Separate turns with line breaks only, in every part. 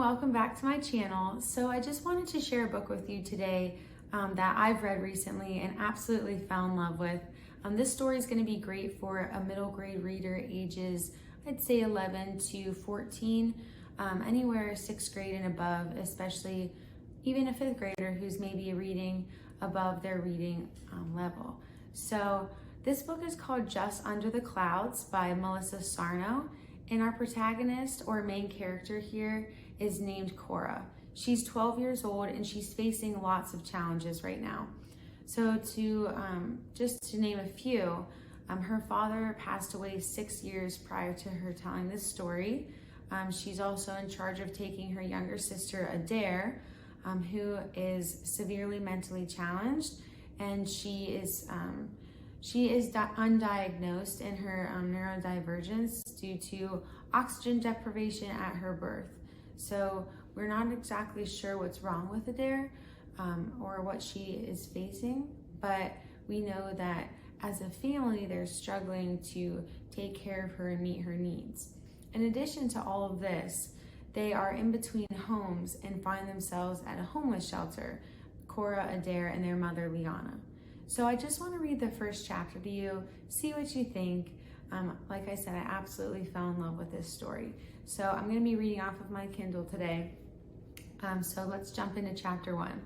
welcome back to my channel. So I just wanted to share a book with you today that I've read recently and absolutely fell in love with. This story is going to be great for a middle grade reader ages, I'd say 11 to 14, anywhere 6th grade and above, especially even a 5th grader who's maybe reading above their reading level. So this book is called Just Under the Clouds by Melissa Sarno. And our protagonist or main character here is named Cora. She's 12 years old and she's facing lots of challenges right now. So just to name a few, her father passed away 6 years prior to her telling this story. She's also in charge of taking her younger sister Adair, who is severely mentally challenged, and she is undiagnosed in her neurodivergence due to oxygen deprivation at her birth. So we're not exactly sure what's wrong with Adair or what she is facing, but we know that as a family, they're struggling to take care of her and meet her needs. In addition to all of this, they are in between homes and find themselves at a homeless shelter, Cora, Adair, and their mother, Liana. So I just want to read the first chapter to you, see what you think. Like I said, I absolutely fell in love with this story. So I'm going to be reading off of my Kindle today. So let's jump into chapter 1.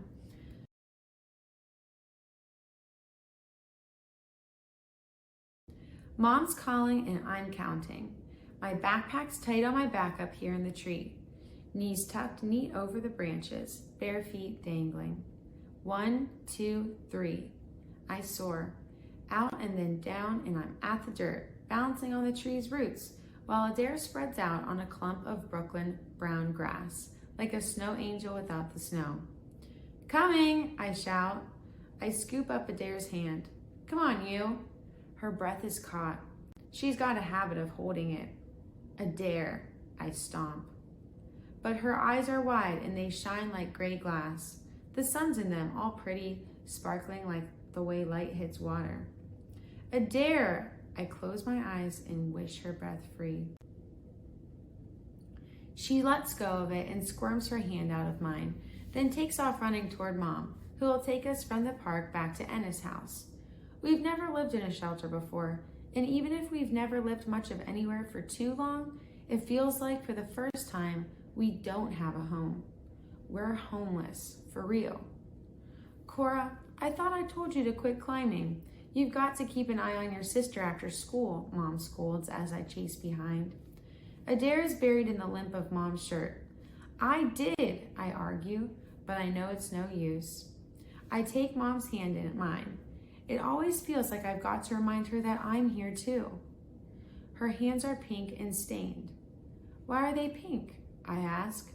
Mom's calling and I'm counting. My backpack's tight on my back up here in the tree. Knees tucked neat over the branches, bare feet dangling. 1, 2, 3. I soar, out and then down, and I'm at the dirt, bouncing on the tree's roots, while Adair spreads out on a clump of Brooklyn brown grass, like a snow angel without the snow. Coming, I shout. I scoop up Adair's hand. Come on, you. Her breath is caught. She's got a habit of holding it. Adair, I stomp. But her eyes are wide, and they shine like gray glass. The sun's in them, all pretty, sparkling like the way light hits water. Adair! I close my eyes and wish her breath free. She lets go of it and squirms her hand out of mine, then takes off running toward Mom, who will take us from the park back to Enna's house. We've never lived in a shelter before, and even if we've never lived much of anywhere for too long, it feels like for the first time we don't have a home. We're homeless, for real. Cora, I thought I told you to quit climbing. You've got to keep an eye on your sister after school, Mom scolds as I chase behind. Adair is buried in the limp of Mom's shirt. I did, I argue, but I know it's no use. I take Mom's hand in mine. It always feels like I've got to remind her that I'm here too. Her hands are pink and stained. Why are they pink? I ask.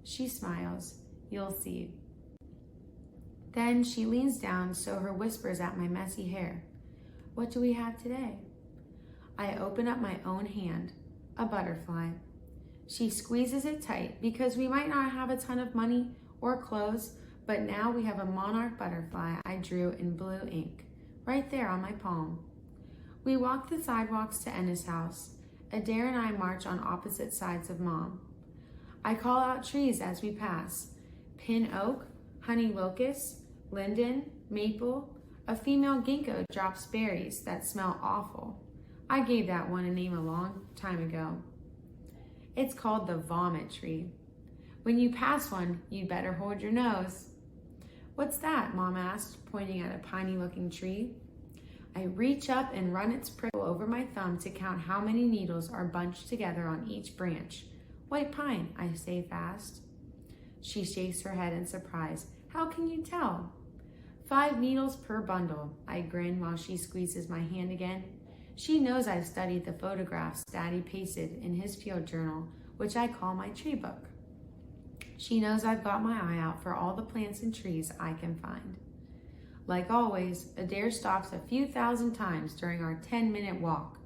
She smiles. You'll see. Then she leans down so her whispers at my messy hair. What do we have today? I open up my own hand, a butterfly. She squeezes it tight because we might not have a ton of money or clothes, but now we have a monarch butterfly I drew in blue ink, right there on my palm. We walk the sidewalks to Enna's house. Adair and I march on opposite sides of Mom. I call out trees as we pass. Pin oak, honey locust, linden, maple, a female ginkgo drops berries that smell awful. I gave that one a name a long time ago. It's called the vomit tree. When you pass one, you'd better hold your nose. What's that? Mom asked, pointing at a piney looking tree. I reach up and run its prickle over my thumb to count how many needles are bunched together on each branch. White pine, I say fast. She shakes her head in surprise. How can you tell? 5 needles per bundle, I grin while she squeezes my hand again. She knows I've studied the photographs Daddy pasted in his field journal, which I call my tree book. She knows I've got my eye out for all the plants and trees I can find. Like always, Adair stops a few thousand times during our 10-minute walk.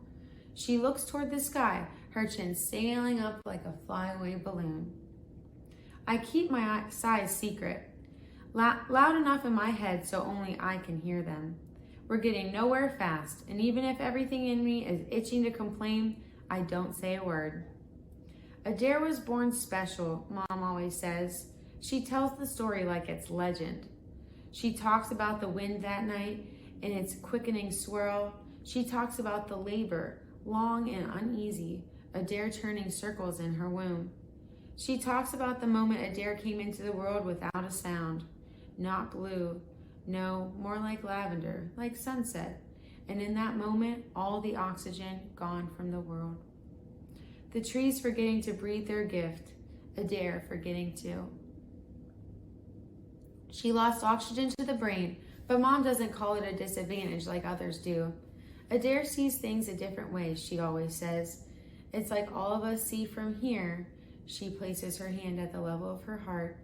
She looks toward the sky, her chin sailing up like a flyaway balloon. I keep my sighs secret, loud enough in my head so only I can hear them. We're getting nowhere fast, and even if everything in me is itching to complain, I don't say a word. Adair was born special, Mom always says. She tells the story like it's legend. She talks about the wind that night and its quickening swirl. She talks about the labor, long and uneasy, Adair turning circles in her womb. She talks about the moment Adair came into the world without a sound. Not blue, no, more like lavender, like sunset. And in that moment, all the oxygen gone from the world. The trees forgetting to breathe their gift, Adair forgetting to. She lost oxygen to the brain, but Mom doesn't call it a disadvantage like others do. Adair sees things a different way, she always says. It's like all of us see from here. She places her hand at the level of her heart,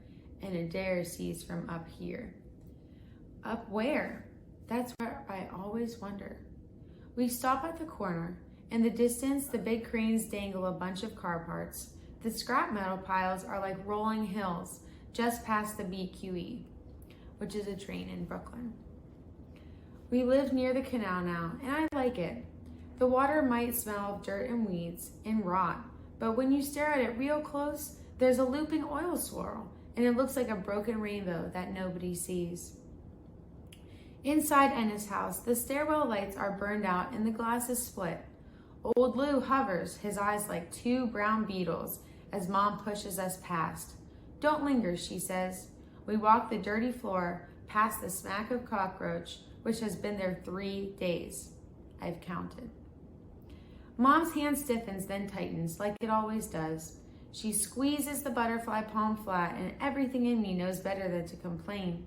and Adair sees from up here. Up where? That's where I always wonder. We stop at the corner. In the distance, the big cranes dangle a bunch of car parts. The scrap metal piles are like rolling hills just past the BQE, which is a train in Brooklyn. We live near the canal now, and I like it. The water might smell of dirt and weeds and rot, but when you stare at it real close, there's a looping oil swirl, and it looks like a broken rainbow that nobody sees. Inside Ennis' house, the stairwell lights are burned out and the glass is split. Old Lou hovers, his eyes like two brown beetles, as Mom pushes us past. Don't linger, she says. We walk the dirty floor, past the smack of cockroach, which has been there 3 days. I've counted. Mom's hand stiffens, then tightens, like it always does. She squeezes the butterfly palm flat, and everything in me knows better than to complain.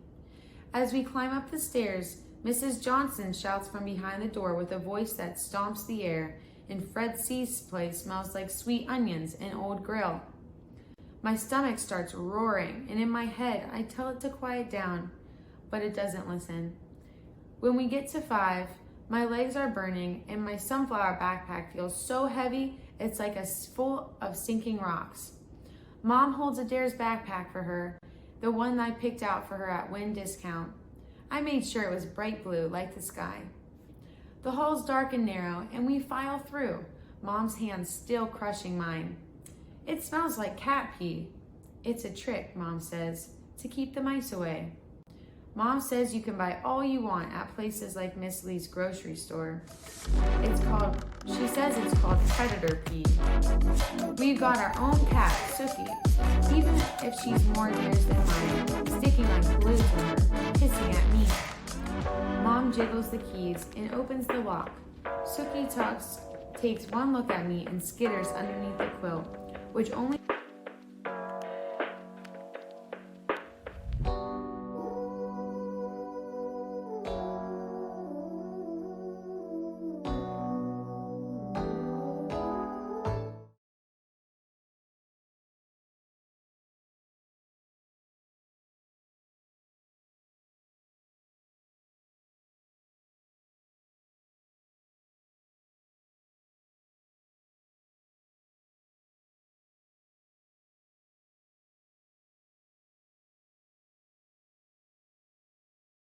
As we climb up the stairs, Mrs. Johnson shouts from behind the door with a voice that stomps the air, and Fred C's place smells like sweet onions and old grill. My stomach starts roaring, and in my head, I tell it to quiet down, but it doesn't listen. When we get to 5, my legs are burning, and my sunflower backpack feels so heavy, it's like full of sinking rocks. Mom holds Adair's backpack for her, the one I picked out for her at Wynn Discount. I made sure it was bright blue, like the sky. The hall's dark and narrow, and we file through, Mom's hand still crushing mine. It smells like cat pee. It's a trick, Mom says, to keep the mice away. Mom says you can buy all you want at places like Miss Lee's grocery store. She says it's called predator pee. We've got our own cat, Sookie, even if she's more years than mine, sticking like glue to her, hissing at me. Mom jiggles the keys and opens the lock. Sookie takes one look at me and skitters underneath the quilt, which only